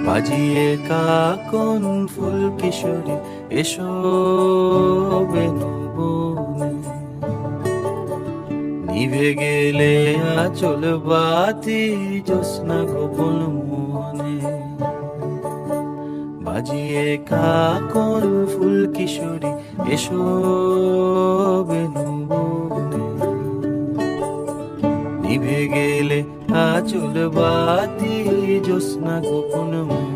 বাজিয়ে কাকন ফুল কিশোরী এসো বেনু বনে, নিভে গেলে আচল বাতি জ্যোৎস্না গোপন মনে। বাজিয়ে কাকন ফুল কিশোরী এসো বেনু বনে, নিভে গেলে আচল বাতি জ্যোৎস্না গোপন মনে।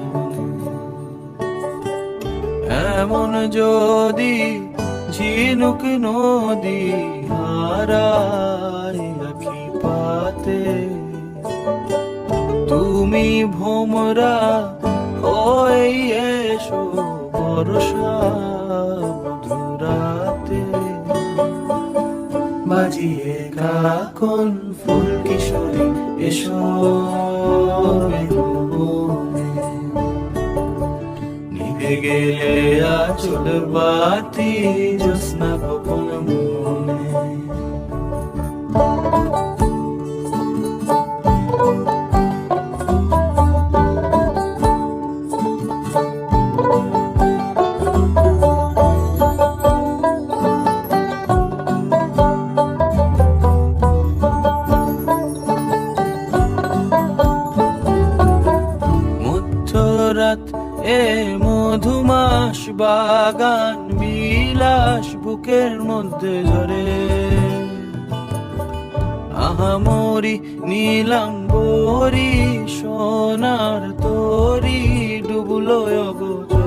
এমন যদি ঝিনুক নদী হারায় আখি পাতে, তুমি ভোমরা হয়ে এসো বর্ষা মধুরাতে। বাজিয়ে কাকন ফুল কিশোরী এসো বেনু বনে, নিভে গেলে আচল বাতি জ্যোৎস্না গোপন মনে। মধ্যরাত এ মধুমাস বাগান বিলাস বুকের মধ্যে ঝরে, আহামরি নীলাম্বরি সোনার তরি ডুবলো অগোচরে।